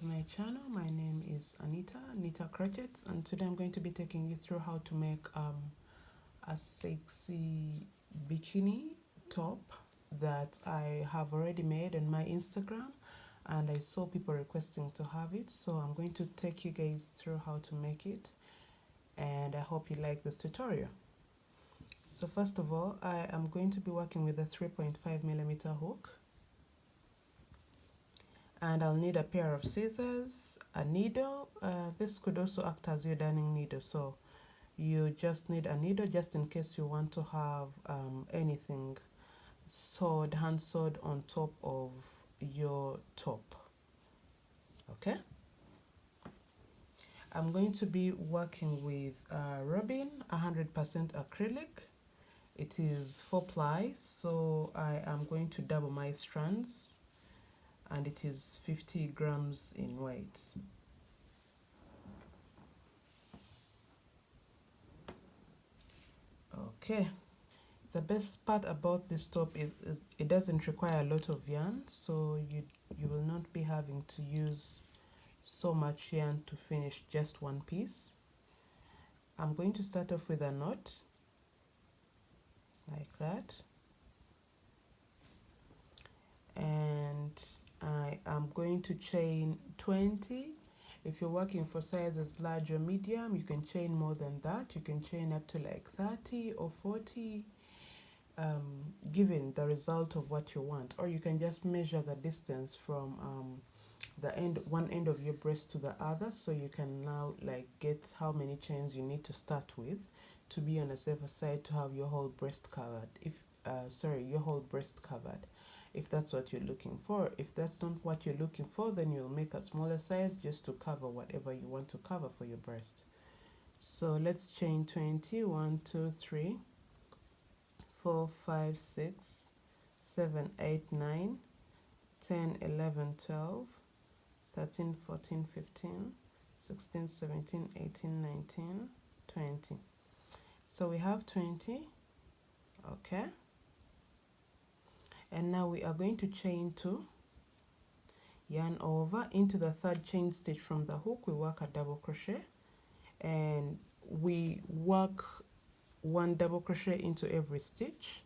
to my channel. My name is Anita Crochets, and today I'm going to be taking you through how to make a sexy bikini top that I have already made on my Instagram, and I saw people requesting to have it, so I'm going to take you guys through how to make it, and I hope you like this tutorial. So first of all, I am going to be working with a 3.5mm hook, and I'll need a pair of scissors, a needle. This could also act as your darning needle, so you just need a needle just in case you want to have anything sewed, hand sewed on top of your top. Okay, I'm going to be working with Robin 100% acrylic. It is 4-ply, so I am going to double my strands, and it is 50 grams in weight. Okay, the best part about this top is it doesn't require a lot of yarn, so you will not be having to use so much yarn to finish just one piece. I'm going to start off with a knot like that, and I am going to chain 20. If you're working for sizes large or medium, you can chain more than that. You can chain up to like 30 or 40, given the result of what you want, or you can just measure the distance from one end of your breast to the other, so you can now like get how many chains you need to start with to be on a safer side to have your whole breast covered. Your whole breast covered, if that's what you're looking for. If that's not what you're looking for, then you'll make a smaller size just to cover whatever you want to cover for your breast. So let's chain 20. 1, 2, 3, 4, 5, 6, 7, 8, 9, 10, 11, 12, 13, 14, 15, 16, 17, 18, 19, 20. So we have 20. Okay, and now we are going to chain 2, yarn over into the third chain stitch from the hook. We work a double crochet, and we work 1 double crochet into every stitch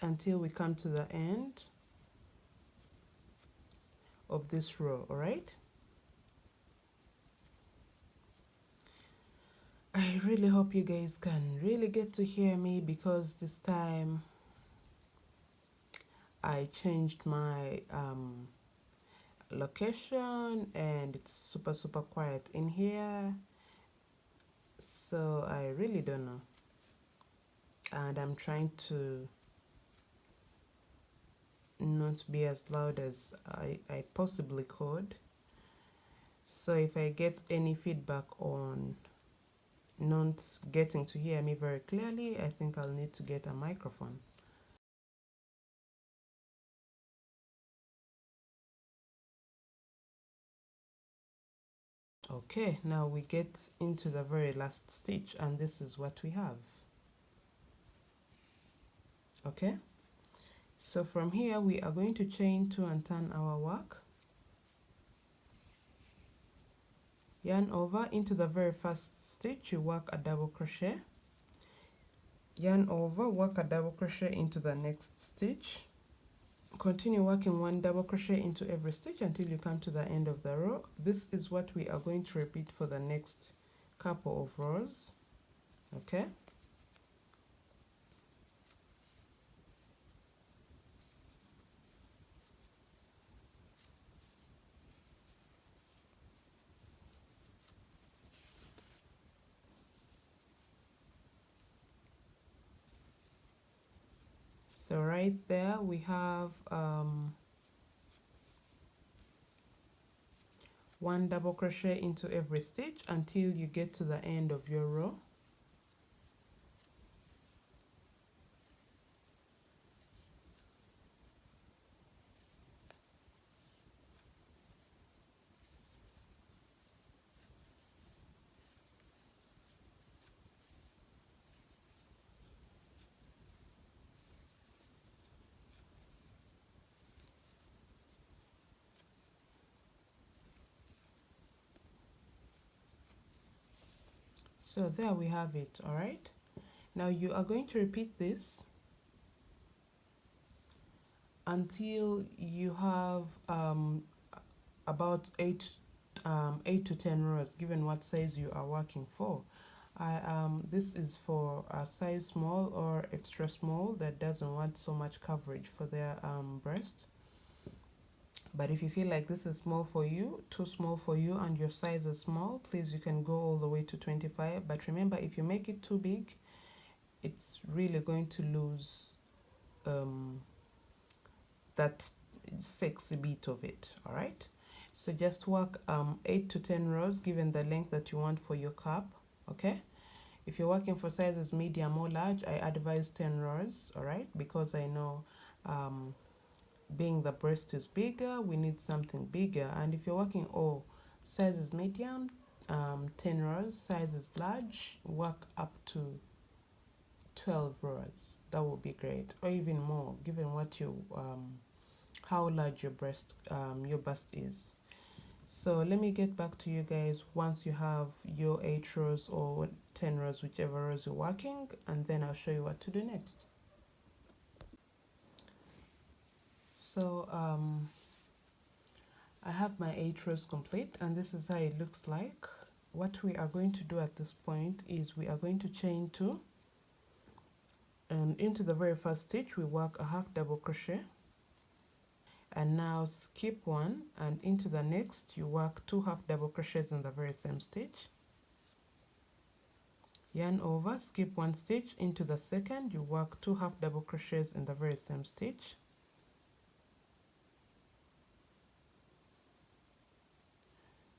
until we come to the end of this row. All right, I really hope you guys can really get to hear me, because this time I changed my location and it's super quiet in here, so I really don't know, and I'm trying to not be as loud as I possibly could. So if I get any feedback on not getting to hear me very clearly, I think I'll need to get a microphone. Okay, now we get into the very last stitch, and this is what we have. Okay, so from here we are going to chain 2 and turn our work, yarn over into the very first stitch. You work a double crochet, yarn over, work a double crochet into the next stitch, continue working 1 double crochet into every stitch until you come to the end of the row. This is what we are going to repeat for the next couple of rows. Okay, so right there we have 1 double crochet into every stitch until you get to the end of your row. So there we have it. All right, now you are going to repeat this until you have about 8 to 10 rows, given what size you are working for. This is for a size small or extra small that doesn't want so much coverage for their breast. But if you feel like this is small for you, too small for you, and your size is small, please, you can go all the way to 25. But remember, if you make it too big, it's really going to lose that sexy bit of it. All right, so just work 8 to 10 rows given the length that you want for your cup. Okay, if you're working for sizes medium or large, I advise 10 rows. All right, because I know being the breast is bigger, we need something bigger. And if you're working size is medium, 10 rows, size is large, work up to 12 rows. That would be great, or even more given what you how large your bust is. So let me get back to you guys once you have your 8 rows or 10 rows, whichever rows you're working, and then I'll show you what to do next. So I have my 8 rows complete, and this is how it looks like. What we are going to do at this point is we are going to chain 2, and into the very first stitch we work a half double crochet, and now skip 1, and into the next you work 2 half double crochets in the very same stitch, yarn over, skip 1 stitch, into the second you work 2 half double crochets in the very same stitch,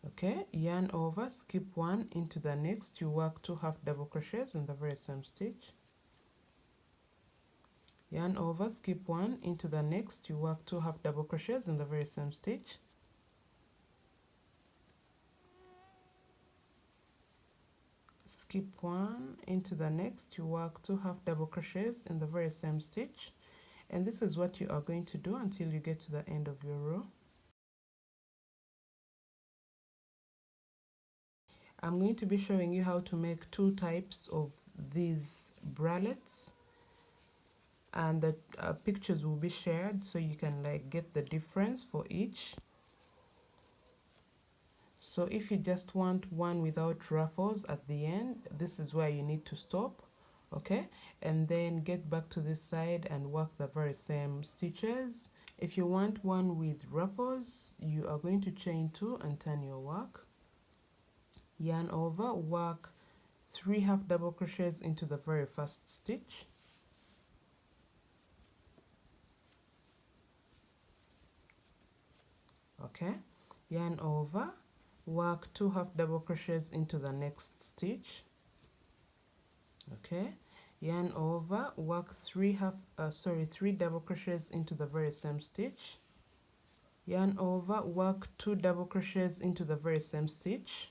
okay, yarn over, skip 1, into the next you work 2 half double crochets in the very same stitch, yarn over, skip 1, into the next you work 2 half double crochets in the very same stitch, skip 1, into the next you work 2 half double crochets in the very same stitch, and this is what you are going to do until you get to the end of your row. I'm going to be showing you how to make 2 types of these bralettes, and the pictures will be shared so you can like get the difference for each. So if you just want one without ruffles at the end, this is where you need to stop, okay, and then get back to this side and work the very same stitches. If you want one with ruffles, you are going to chain 2 and turn your work, yarn over, work 3 half double crochets into the very first stitch, okay, yarn over, work 2 half double crochets into the next stitch, okay, yarn over, work 3 double crochets into the very same stitch, yarn over, work 2 double crochets into the very same stitch,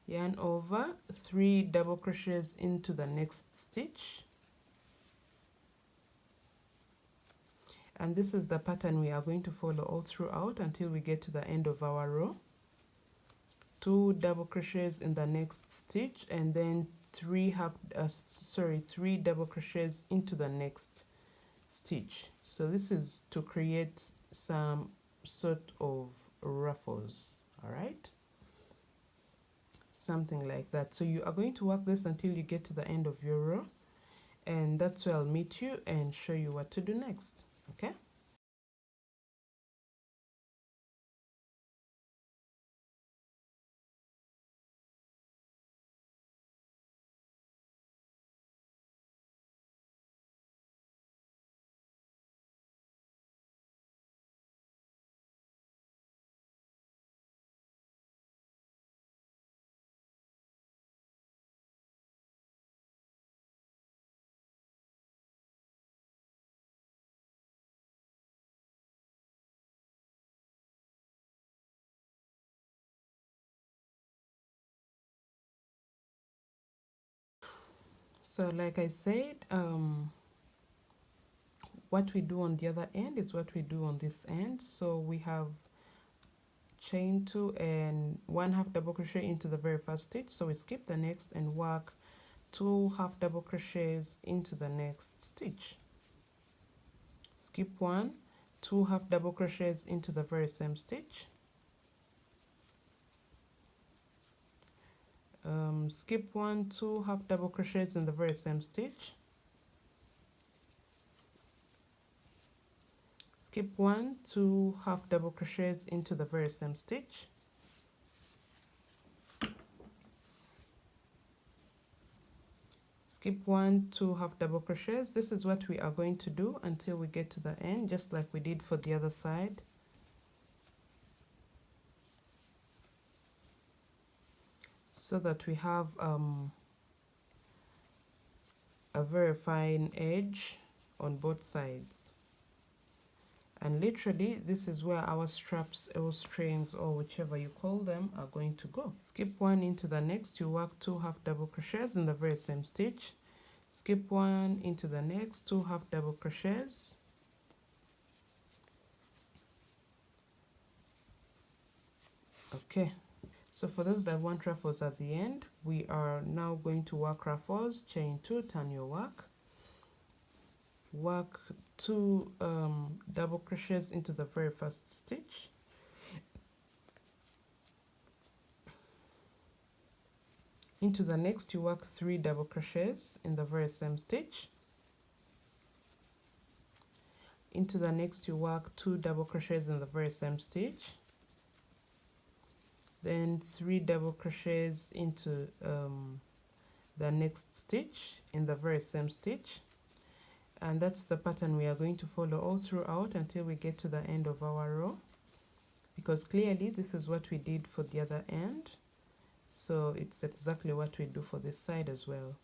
yarn over, 3 double crochets into the next stitch, and this is the pattern we are going to follow all throughout until we get to the end of our row. 2 double crochets in the next stitch, and then 3 double crochets into the next stitch. So this is to create some sort of ruffles, all right, something like that. So you are going to work this until you get to the end of your row, and that's where I'll meet you and show you what to do next. Okay, so like I said, what we do on the other end is what we do on this end. So we have chain 2 and 1 half double crochet into the very first stitch. So we skip the next and work 2 half double crochets into the next stitch. Skip 1, 2 half double crochets into the very same stitch. Skip 1, 2 half double crochets in the very same stitch. Skip 1, 2 half double crochets into the very same stitch. Skip 1, 2 half double crochets. This is what we are going to do until we get to the end, just like we did for the other side. So that we have a very fine edge on both sides. And literally this is where our straps or strings or whichever you call them are going to go. Skip 1 into the next, you work 2 half double crochets in the very same stitch. Skip 1 into the next, 2 half double crochets. Okay, so for those that want ruffles at the end, we are now going to work ruffles. Chain 2, turn your work. Work 2 double crochets into the very first stitch. Into the next, you work 3 double crochets in the very same stitch. Into the next, you work 2 double crochets in the very same stitch. Then 3 double crochets into the next stitch in the very same stitch. And that's the pattern we are going to follow all throughout until we get to the end of our row, because clearly this is what we did for the other end, so it's exactly what we do for this side as well.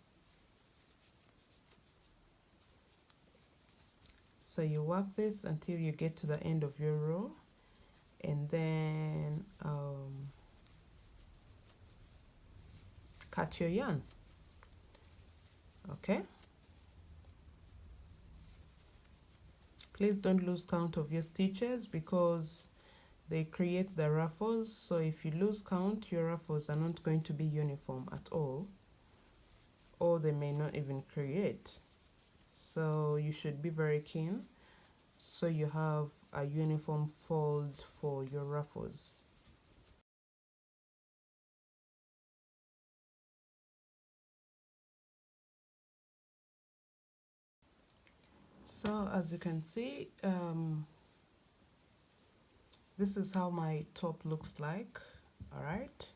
So you work this until you get to the end of your row, and then cut your yarn. Okay, please don't lose count of your stitches because they create the ruffles. So if you lose count, your ruffles are not going to be uniform at all, or they may not even create. So you should be very keen so you have a uniform fold for your ruffles. So as you can see, this is how my top looks like. All right,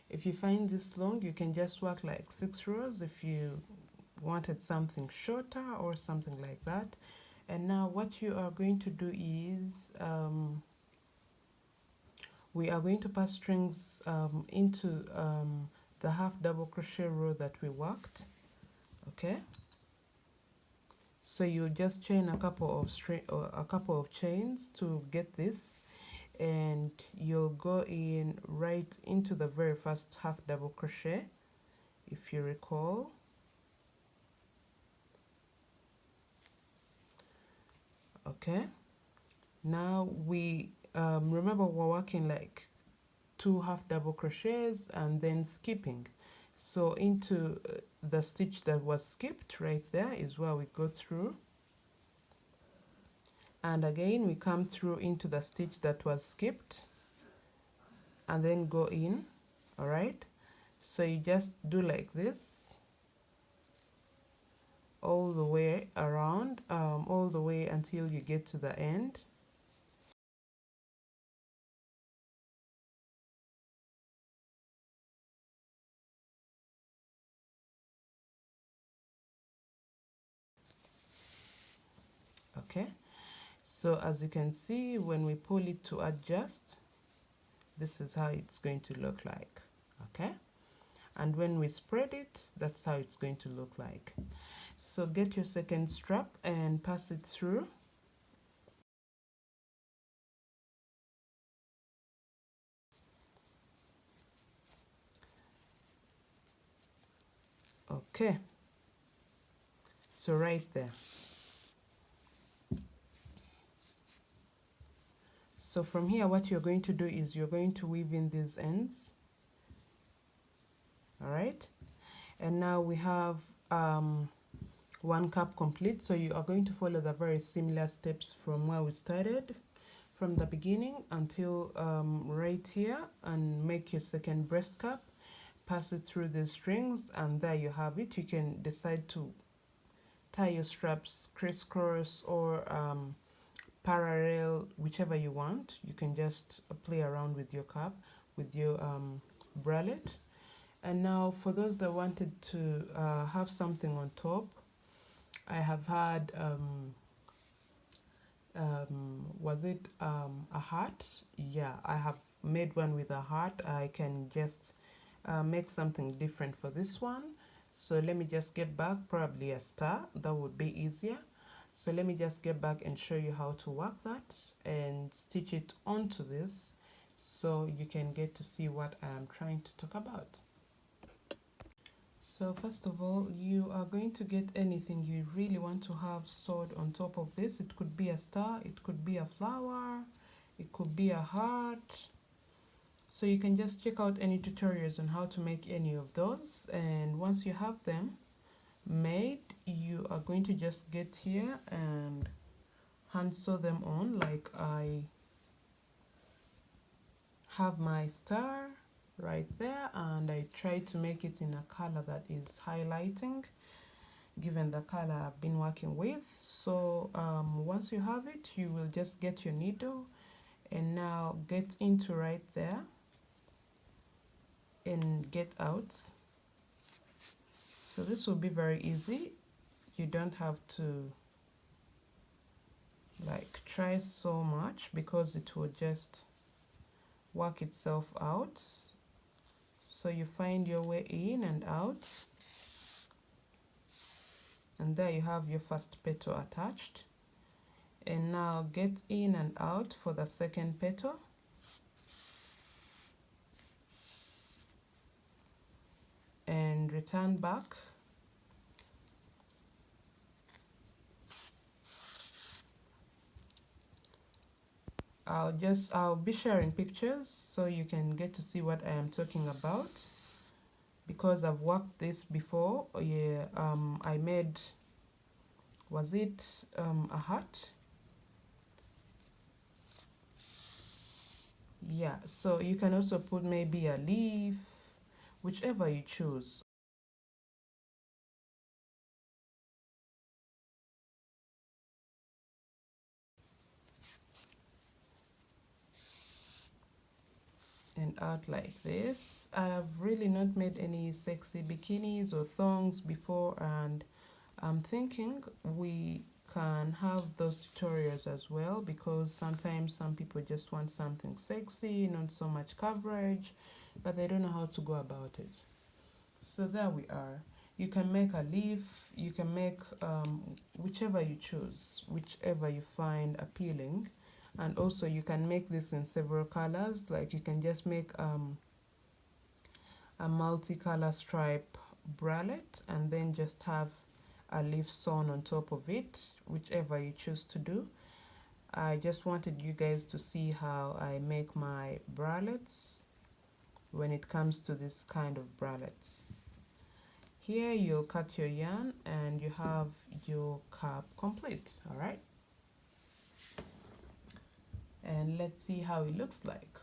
if you find this long, you can just work like 6 rows if you wanted something shorter or something like that. And now what you are going to do is we are going to pass strings into the half double crochet row that we worked. Okay, so you just chain a couple of chains to get this, and you'll go in right into the very first half double crochet, if you recall. Okay, now we remember we're working like 2 half double crochets and then skipping. So into the stitch that was skipped right there is where we go through, and again we come through into the stitch that was skipped and then go in. All right, so you just do like this all the way around, all the way until you get to the end. Okay, so as you can see, when we pull it to adjust, this is how it's going to look like. Okay, and when we spread it, that's how it's going to look like. So get your second strap and pass it through. Okay, so right there. So from here, what you're going to do is you're going to weave in these ends. All right, and now we have one cup complete. So you are going to follow the very similar steps from where we started, from the beginning until right here, and make your second breast cup, pass it through the strings, and there you have it. You can decide to tie your straps crisscross or parallel, whichever you want. You can just play around with your cup, with your bralette. And now for those that wanted to have something on top, I have had was it a heart? Yeah, I have made one with a heart. I can just make something different for this one. So let me just get back, probably a star, that would be easier. So let me just get back and show you how to work that and stitch it onto this so you can get to see what I am trying to talk about. So first of all, you are going to get anything you really want to have sewed on top of this. It could be a star, it could be a flower, it could be a heart. So you can just check out any tutorials on how to make any of those. And once you have them made, you are going to just get here and hand sew them on. Like I have my star right there, and I try to make it in a color that is highlighting given the color I've been working with. So once you have it, you will just get your needle and now get into right there and get out. So this will be very easy. You don't have to like try so much because it will just work itself out. So you find your way in and out, and there you have your first petal attached. And now get in and out for the second petal, and return back. I'll be sharing pictures so you can get to see what I am talking about, because I've worked this before. Yeah, I made, was it a hat? Yeah, so you can also put maybe a leaf, whichever you choose. And out like this. I have really not made any sexy bikinis or thongs before, and I'm thinking we can have those tutorials as well, because sometimes some people just want something sexy, not so much coverage, but they don't know how to go about it. So there we are. You can make a leaf, you can make whichever you choose, whichever you find appealing. And also you can make this in several colors. Like you can just make a multicolor stripe bralette and then just have a leaf sewn on top of it, whichever you choose to do. I just wanted you guys to see how I make my bralettes when it comes to this kind of bralettes. Here you'll cut your yarn and you have your cap complete. All right, and let's see how it looks like.